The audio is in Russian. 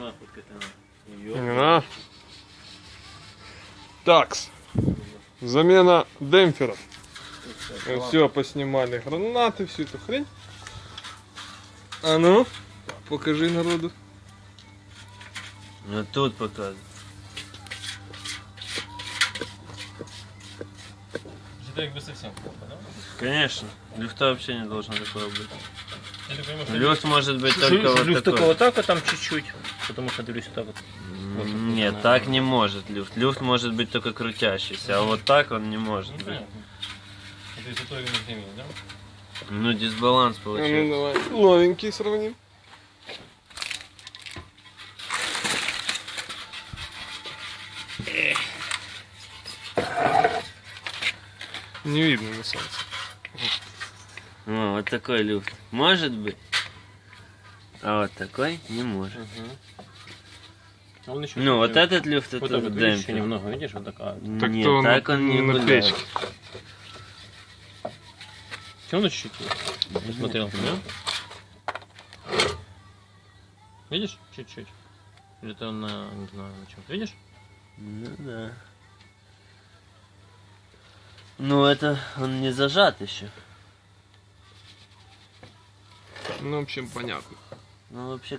нахуй это. На. Такс. Замена демпферов. Все, поснимали гранаты, всю эту хрень. А ну, покажи народу. Ну тут показывай. Это как бы совсем плохо, да? Конечно. Люфта вообще не должно такого быть. Я так понимаю, что Люфт может быть только вот люфт только такой. вот так вот там чуть-чуть, потому что дивлюсь вот так вот. Нет, так не может люфт. Люфт может быть только крутящийся, а вот так он не может быть. Понятно. Это из-за той гемии, да? Ну, дисбаланс А ну получается. давай, новенький сравним. Не видно на солнце. О, вот такой люфт. Может быть. А вот такой не может. Он еще Ну, вот этот люфт, вот это так вот, видишь, еще демпфер. немного, видишь, вот такая. Так Нет, то так он не на гуляет. печке. Все равно чуть-чуть. Посмотрел, да? Видишь? Чуть-чуть. Или это он на, не знаю, на чем. Видишь? Ну да. Ну это он не зажат еще. Ну, в общем, понятно. Ну вообще